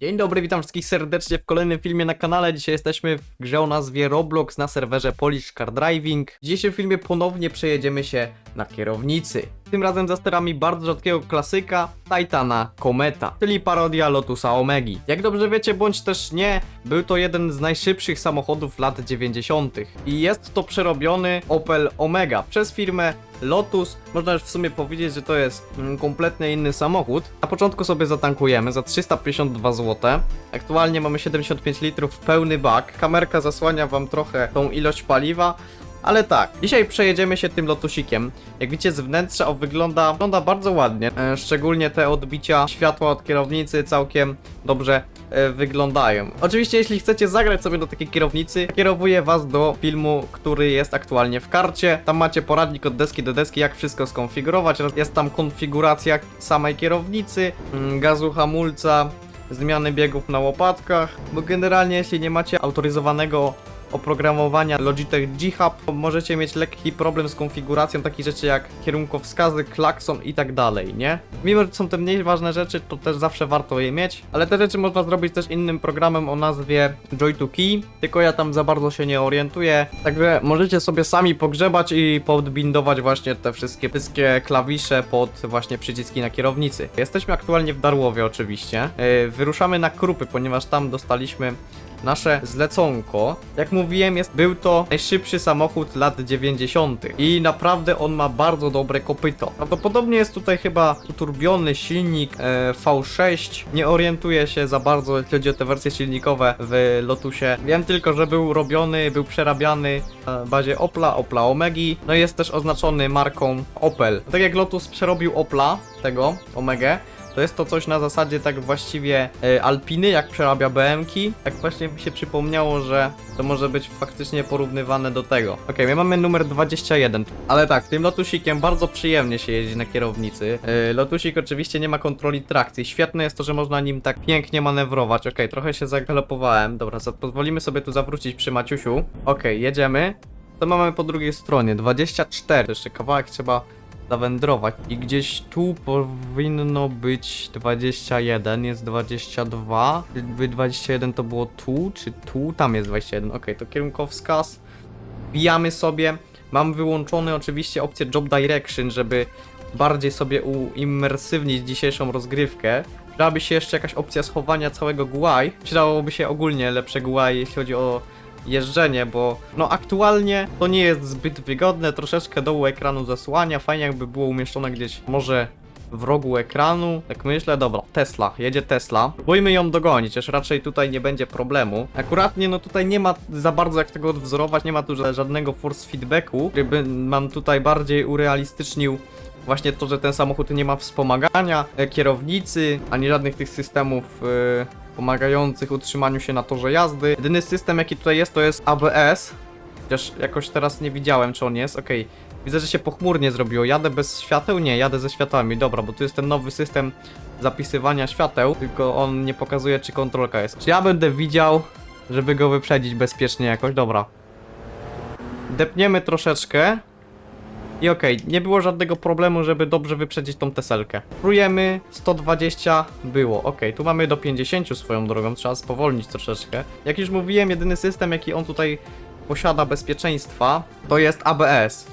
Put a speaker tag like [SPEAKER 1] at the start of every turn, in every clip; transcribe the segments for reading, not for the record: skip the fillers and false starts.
[SPEAKER 1] Dzień dobry, witam wszystkich serdecznie w kolejnym filmie na kanale. Dzisiaj jesteśmy w grze o nazwie Roblox na serwerze Polish Car Driving. W dzisiejszym filmie ponownie przejedziemy się na kierownicy. Tym razem za sterami bardzo rzadkiego klasyka Titana Cometa, czyli parodia Lotusa Omegi. Jak dobrze wiecie, bądź też nie, był to jeden z najszybszych samochodów lat 90. I jest to przerobiony Opel Omega przez firmę Lotus. Można już w sumie powiedzieć, że to jest kompletnie inny samochód. Na początku sobie zatankujemy za 352 zł. Aktualnie mamy 75 litrów pełny bak. Kamerka zasłania wam trochę tą ilość paliwa. Ale tak, dzisiaj przejedziemy się tym Lotusikiem. Jak widzicie z wnętrza wygląda bardzo ładnie. Szczególnie te odbicia światła od kierownicy całkiem dobrze wyglądają. Oczywiście jeśli chcecie zagrać sobie do takiej kierownicy, kierowuję was do filmu, który jest aktualnie w karcie. Tam macie poradnik od deski do deski, jak wszystko skonfigurować. Jest tam konfiguracja samej kierownicy, gazu, hamulca, zmiany biegów na łopatkach. Bo generalnie jeśli nie macie autoryzowanego oprogramowania Logitech G-Hub, możecie mieć lekki problem z konfiguracją takich rzeczy jak kierunkowskazy, klakson i tak dalej, nie? Mimo, że są te mniej ważne rzeczy, to też zawsze warto je mieć, ale te rzeczy można zrobić też innym programem o nazwie Joy2Key, tylko ja tam za bardzo się nie orientuję, także możecie sobie sami pogrzebać i podbindować właśnie te wszystkie klawisze pod właśnie przyciski na kierownicy. Jesteśmy aktualnie w Darłowie oczywiście, wyruszamy na Krupy, ponieważ tam dostaliśmy nasze zleconko. Jak mówiłem, był to najszybszy samochód lat 90. I naprawdę on ma bardzo dobre kopyto. Prawdopodobnie jest tutaj chyba uturbiony silnik V6. Nie orientuję się za bardzo, jeśli chodzi o te wersje silnikowe w Lotusie. Wiem tylko, że był robiony, był przerabiany na bazie Opla Omegi. No i jest też oznaczony marką Opel. Tak jak Lotus przerobił Opla, tego Omegę, to jest to coś na zasadzie tak właściwie Alpiny, jak przerabia BM-ki. Tak właśnie mi się przypomniało, że to może być faktycznie porównywane do tego. Okej, my mamy numer 21. Ale tak, tym Lotusikiem bardzo przyjemnie się jeździ na kierownicy. Lotusik oczywiście nie ma kontroli trakcji. Świetne jest to, że można nim tak pięknie manewrować. Okej, trochę się zagalopowałem. Dobra, pozwolimy sobie tu zawrócić przy Maciusiu. Okej, jedziemy. To mamy po drugiej stronie 24. Jeszcze kawałek trzeba zawędrować i gdzieś tu powinno być 21, jest 22, by 21 to było tu, czy tu? Tam jest 21, okej, to kierunkowskaz, bijamy sobie, mam wyłączony oczywiście opcję Job Direction, żeby bardziej sobie uimmersywnić dzisiejszą rozgrywkę. Przydałaby się jeszcze jakaś opcja schowania całego GUI, przydałoby się ogólnie lepsze GUI, jeśli chodzi o jeżdżenie, bo no aktualnie to nie jest zbyt wygodne, troszeczkę dołu ekranu zasłania, fajnie jakby było umieszczone gdzieś może w rogu ekranu, tak myślę. Dobra, Tesla, jedzie Tesla, próbujmy ją dogonić, też raczej tutaj nie będzie problemu. Akuratnie no tutaj nie ma za bardzo jak tego odwzorować, nie ma tu żadnego force feedbacku, gdyby mam tutaj bardziej urealistycznił właśnie to, że ten samochód nie ma wspomagania kierownicy, ani żadnych tych systemów pomagających utrzymaniu się na torze jazdy. Jedyny system jaki tutaj jest, to jest ABS. Chociaż jakoś teraz nie widziałem, czy on jest. Okej, widzę, że się pochmurnie zrobiło. Jadę bez świateł? Nie, jadę ze światłami. Dobra, bo tu jest ten nowy system zapisywania świateł, tylko on nie pokazuje, czy kontrolka jest. Czy ja będę widział, żeby go wyprzedzić bezpiecznie jakoś? Dobra. Depniemy troszeczkę. I okej, nie było żadnego problemu, żeby dobrze wyprzedzić tą Teselkę. Próbujemy, 120 było. Okej, tu mamy do 50 swoją drogą, trzeba spowolnić troszeczkę. Jak już mówiłem, jedyny system, jaki on tutaj posiada bezpieczeństwa, to jest ABS.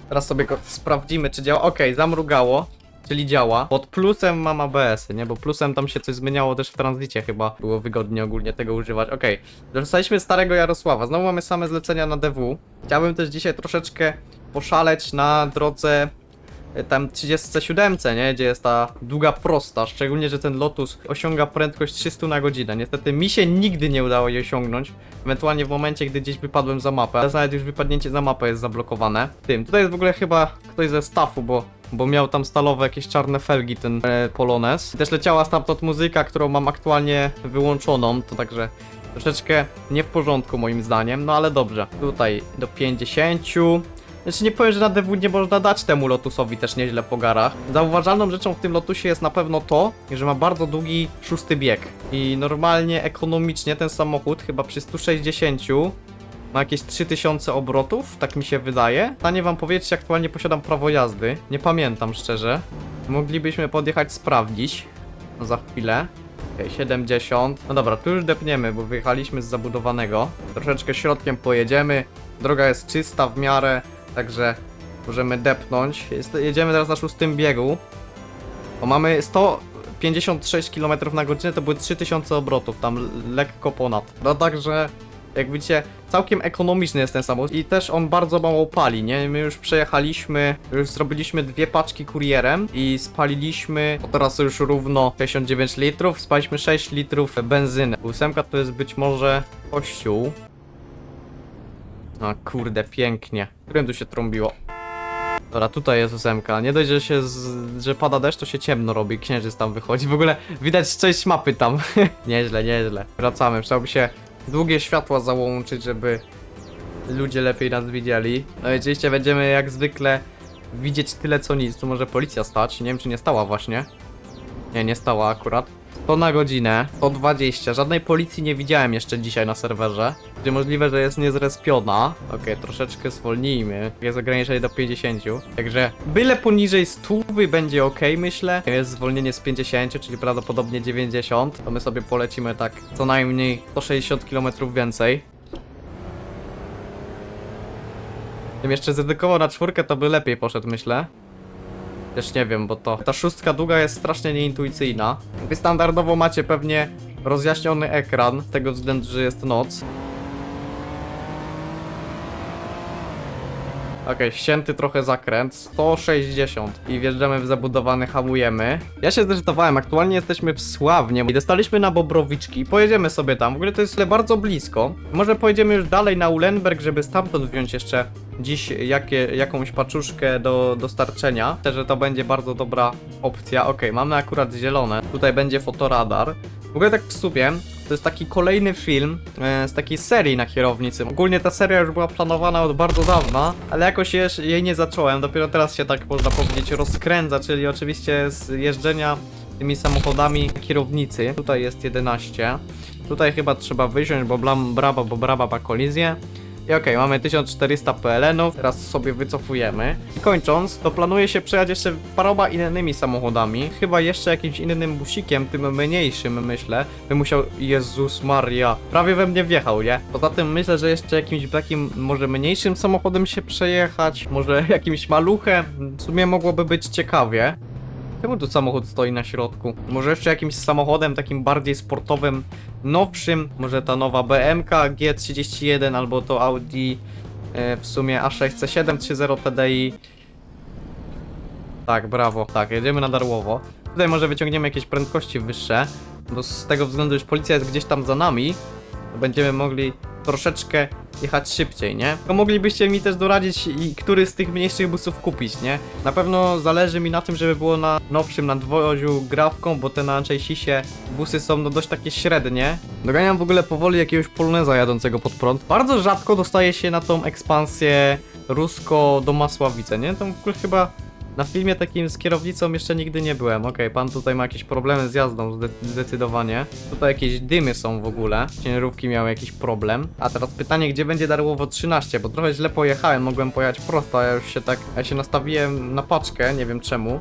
[SPEAKER 1] Teraz sobie go sprawdzimy, czy działa. Okej, zamrugało, czyli działa. Pod plusem mam ABS-y, nie? Bo plusem tam się coś zmieniało też w tranzycie chyba. Było wygodnie ogólnie tego używać. Okej, dostaliśmy starego Jarosława. Znowu mamy same zlecenia na DW. Chciałbym też dzisiaj troszeczkę poszaleć na drodze tam 37, nie? Gdzie jest ta długa prosta, szczególnie, że ten Lotus osiąga prędkość 300 na godzinę. Niestety mi się nigdy nie udało jej osiągnąć, ewentualnie w momencie, gdy gdzieś wypadłem za mapę. Teraz nawet już wypadnięcie za mapę jest zablokowane. Tutaj jest w ogóle chyba ktoś ze staffu, bo miał tam stalowe jakieś czarne felgi ten Polones. Też leciała stamtąd muzyka, którą mam aktualnie wyłączoną, to także troszeczkę nie w porządku moim zdaniem, no ale dobrze. Tutaj do 50. Znaczy nie powiem, że na DW nie można dać temu Lotusowi też nieźle po garach. Zauważalną rzeczą w tym Lotusie jest na pewno to, że ma bardzo długi szósty bieg. I normalnie, ekonomicznie ten samochód chyba przy 160 ma jakieś 3000 obrotów, tak mi się wydaje. W stanie wam powiedzieć, aktualnie posiadam prawo jazdy. Nie pamiętam szczerze. Moglibyśmy podjechać sprawdzić za chwilę. Okej, 70. No dobra, tu już depniemy, bo wyjechaliśmy z zabudowanego. Troszeczkę środkiem pojedziemy. Droga jest czysta w miarę, także możemy depnąć. Jedziemy teraz na 6. biegu. Bo mamy 156 km na godzinę, to były 3000 obrotów, tam lekko ponad. No także, jak widzicie, całkiem ekonomiczny jest ten samochód i też on bardzo mało pali, nie? My już przejechaliśmy, już zrobiliśmy 2 paczki kurierem i spaliliśmy, bo teraz już równo 69 litrów, spaliśmy 6 litrów benzyny. 8 to jest być może kościół. A kurde, pięknie. Którym tu się trąbiło? Dobra, tutaj jest 8. Nie dość, że pada deszcz, to się ciemno robi, księżyc tam wychodzi. W ogóle widać część mapy tam. Nieźle, nieźle. Wracamy, trzeba się długie światła załączyć, żeby ludzie lepiej nas widzieli. No i oczywiście będziemy jak zwykle widzieć tyle co nic. Tu może policja stać, nie wiem czy nie stała właśnie. Nie, nie stała akurat. 100 na godzinę, 120. Żadnej policji nie widziałem jeszcze dzisiaj na serwerze. Gdzie możliwe, że jest niezrespiona. Okej, troszeczkę zwolnijmy. Jest ograniczenie do 50. Także byle poniżej 100 będzie ok, myślę. Jest zwolnienie z 50, czyli prawdopodobnie 90. To my sobie polecimy tak co najmniej 160 km więcej. Gdybym jeszcze zedykował na 4, to by lepiej poszedł, myślę. Też nie wiem, bo to ta 6 długa jest strasznie nieintuicyjna. Wy standardowo macie pewnie rozjaśniony ekran, z tego względu, że jest noc. Okej, ścięty trochę zakręt, 160 i wjeżdżamy w zabudowany, hamujemy. Ja się zdecydowałem, aktualnie jesteśmy w Sławnie i dostaliśmy na Bobrowiczki i pojedziemy sobie tam, w ogóle to jest bardzo blisko. Może pojedziemy już dalej na Ulenberg, żeby stamtąd wziąć jeszcze dziś jakąś paczuszkę do dostarczenia. Myślę, że to będzie bardzo dobra opcja. Okej, mamy akurat zielone, tutaj będzie fotoradar. W ogóle tak w sumie, to jest taki kolejny film z takiej serii na kierownicy. Ogólnie ta seria już była planowana od bardzo dawna, ale jakoś jej nie zacząłem. Dopiero teraz się tak można powiedzieć rozkręca, czyli oczywiście z jeżdżenia tymi samochodami na kierownicy. Tutaj jest 11. Tutaj chyba trzeba wysiąść, bo braba ma kolizję. I okej, mamy 1400 PLN-ów, teraz sobie wycofujemy. I kończąc, to planuje się przejechać jeszcze paroma innymi samochodami. Chyba jeszcze jakimś innym busikiem, tym mniejszym myślę. Bym musiał, Jezus Maria, prawie we mnie wjechał, nie? Poza tym myślę, że jeszcze jakimś takim może mniejszym samochodem się przejechać. Może jakimś maluchem. W sumie mogłoby być ciekawie. Czemu tu samochód stoi na środku? Może jeszcze jakimś samochodem takim bardziej sportowym, nowszym. Może ta nowa BMK G31 albo to Audi w sumie A6 C7 3.0 TDI. Tak, brawo. Tak, jedziemy na Darłowo. Tutaj może wyciągniemy jakieś prędkości wyższe, bo z tego względu, że policja jest gdzieś tam za nami, to będziemy mogli troszeczkę jechać szybciej, nie? To moglibyście mi też doradzić, który z tych mniejszych busów kupić, nie? Na pewno zależy mi na tym, żeby było na nowszym nadwoziu grawką, bo te na Chassisie busy są no dość takie średnie. Doganiam w ogóle powoli jakiegoś poloneza jadącego pod prąd. Bardzo rzadko dostaje się na tą ekspansję Rusko do Masławice, nie? Tam w ogóle chyba na filmie takim z kierownicą jeszcze nigdy nie byłem. Okej, pan tutaj ma jakieś problemy z jazdą, zdecydowanie. Tutaj jakieś dymy są w ogóle. Ciężarówki miały jakiś problem. A teraz pytanie, gdzie będzie Darłowo 13, bo trochę źle pojechałem, mogłem pojechać prosto, a ja już się tak, ja się nastawiłem na paczkę, nie wiem czemu.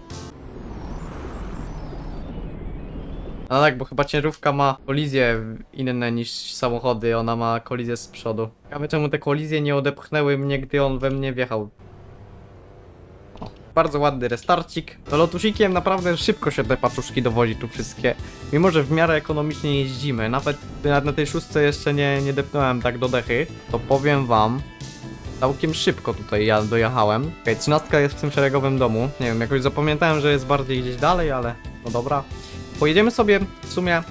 [SPEAKER 1] No tak, bo chyba ciężarówka ma kolizje inne niż samochody, ona ma kolizję z przodu. Ciekawe czemu te kolizje nie odepchnęły mnie, gdy on we mnie wjechał. Bardzo ładny restarcik. To lotusikiem naprawdę szybko się te paczuszki dowozi tu wszystkie. Mimo, że w miarę ekonomicznie jeździmy. Nawet na tej 6 jeszcze nie depnąłem tak do dechy. To powiem wam, całkiem szybko tutaj ja dojechałem. Okej, 13 jest w tym szeregowym domu. Nie wiem, jakoś zapamiętałem, że jest bardziej gdzieś dalej, ale no dobra. Pojedziemy sobie w sumie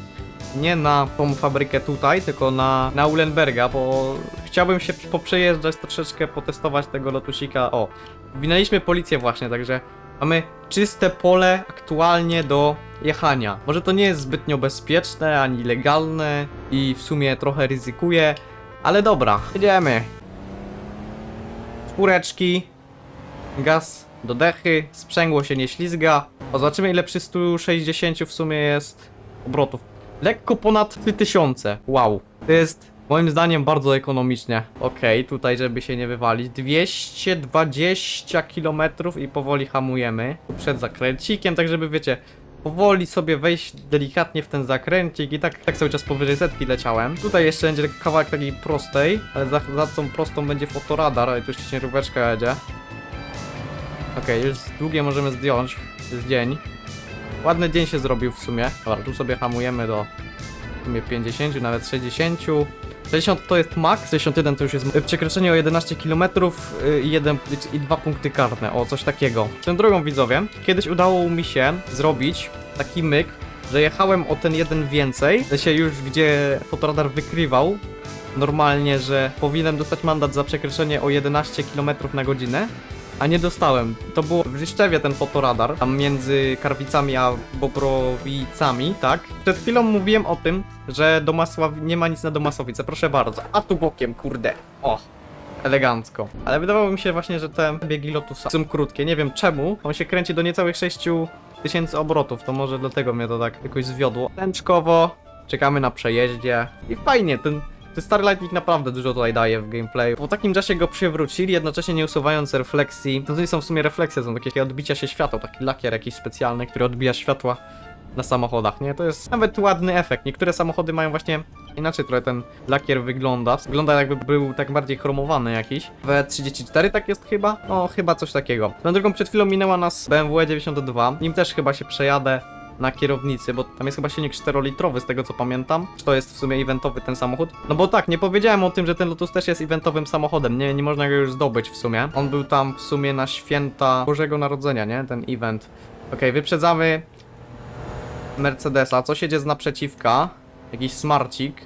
[SPEAKER 1] nie na tą fabrykę tutaj, tylko na Ulenberga, bo chciałbym się poprzejeżdżać, troszeczkę potestować tego lotusika. O, winęliśmy policję właśnie, także mamy czyste pole aktualnie do jechania. Może to nie jest zbytnio bezpieczne, ani legalne i w sumie trochę ryzykuje, ale dobra, jedziemy. Czwóreczki, gaz do dechy, sprzęgło się nie ślizga. O, zobaczymy ile przy 160 w sumie jest obrotów. Lekko ponad 3000, wow. To jest moim zdaniem bardzo ekonomicznie. Okej, tutaj żeby się nie wywalić, 220 km i powoli hamujemy. Tu przed zakręcikiem, tak żeby wiecie, powoli sobie wejść delikatnie w ten zakręcik i tak cały czas powyżej setki leciałem. Tutaj jeszcze będzie kawałek takiej prostej, ale za tą prostą będzie fotoradar, ale tu jeszcze ciężaróweczka jedzie. Okej, już długie możemy zdjąć, jest dzień. Ładny dzień się zrobił w sumie. Dobra, tu sobie hamujemy do w sumie 50, nawet 60. 60 to jest max, 61 to już jest przekroczenie o 11 km i 2 punkty karne, o coś takiego. Swoją drogą widzowie, kiedyś udało mi się zrobić taki myk, że jechałem o ten jeden więcej, w sensie już gdzie fotoradar wykrywał normalnie, że powinienem dostać mandat za przekroczenie o 11 km na godzinę, a nie dostałem. To było w Rzeszczewie ten fotoradar, tam między Karwicami a Bobrowicami, tak? Przed chwilą mówiłem o tym, że nie ma nic na Domasowice, proszę bardzo. A tu bokiem, kurde. O, elegancko. Ale wydawało mi się właśnie, że te biegi Lotusa są krótkie, nie wiem czemu. On się kręci do niecałych 6000 obrotów, to może dlatego mnie to tak jakoś zwiodło. Tęczkowo, czekamy na przejeździe i fajnie, ten stary Lightning naprawdę dużo tutaj daje w gameplayu. Po takim czasie go przywrócili, jednocześnie nie usuwając refleksji. To nie są w sumie refleksje, są takie odbicia się światła, taki lakier jakiś specjalny, który odbija światła na samochodach, nie? To jest nawet ładny efekt. Niektóre samochody mają właśnie inaczej trochę ten lakier wygląda. Wygląda jakby był tak bardziej chromowany jakiś. W E34 tak jest chyba? No chyba coś takiego. Na drugą przed chwilą minęła nas BMW E92. Nim też chyba się przejadę na kierownicy, bo tam jest chyba silnik 4-litrowy z tego co pamiętam. Czy to jest w sumie eventowy ten samochód? No bo tak, nie powiedziałem o tym, że ten Lotus też jest eventowym samochodem, nie można go już zdobyć w sumie. On był tam w sumie na święta Bożego Narodzenia, nie? Ten event. Okej, wyprzedzamy Mercedesa, co jedzie z naprzeciwka? Jakiś smarcik.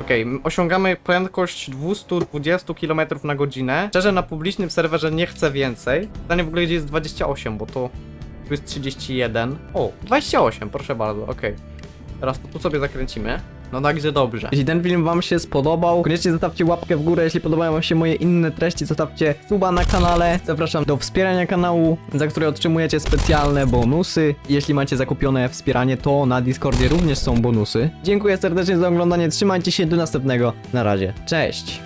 [SPEAKER 1] Okej, osiągamy prędkość 220 km na godzinę. Szczerze na publicznym serwerze nie chcę więcej. Pytanie w ogóle gdzie jest 28, bo to tu jest 31. O, 28, proszę bardzo, okej. Teraz to tu sobie zakręcimy. No także dobrze. Jeśli ten film wam się spodobał, koniecznie zostawcie łapkę w górę. Jeśli podobają wam się moje inne treści, zostawcie suba na kanale. Zapraszam do wspierania kanału, za które otrzymujecie specjalne bonusy. Jeśli macie zakupione wspieranie, to na Discordzie również są bonusy. Dziękuję serdecznie za oglądanie, trzymajcie się, do następnego. Na razie, cześć!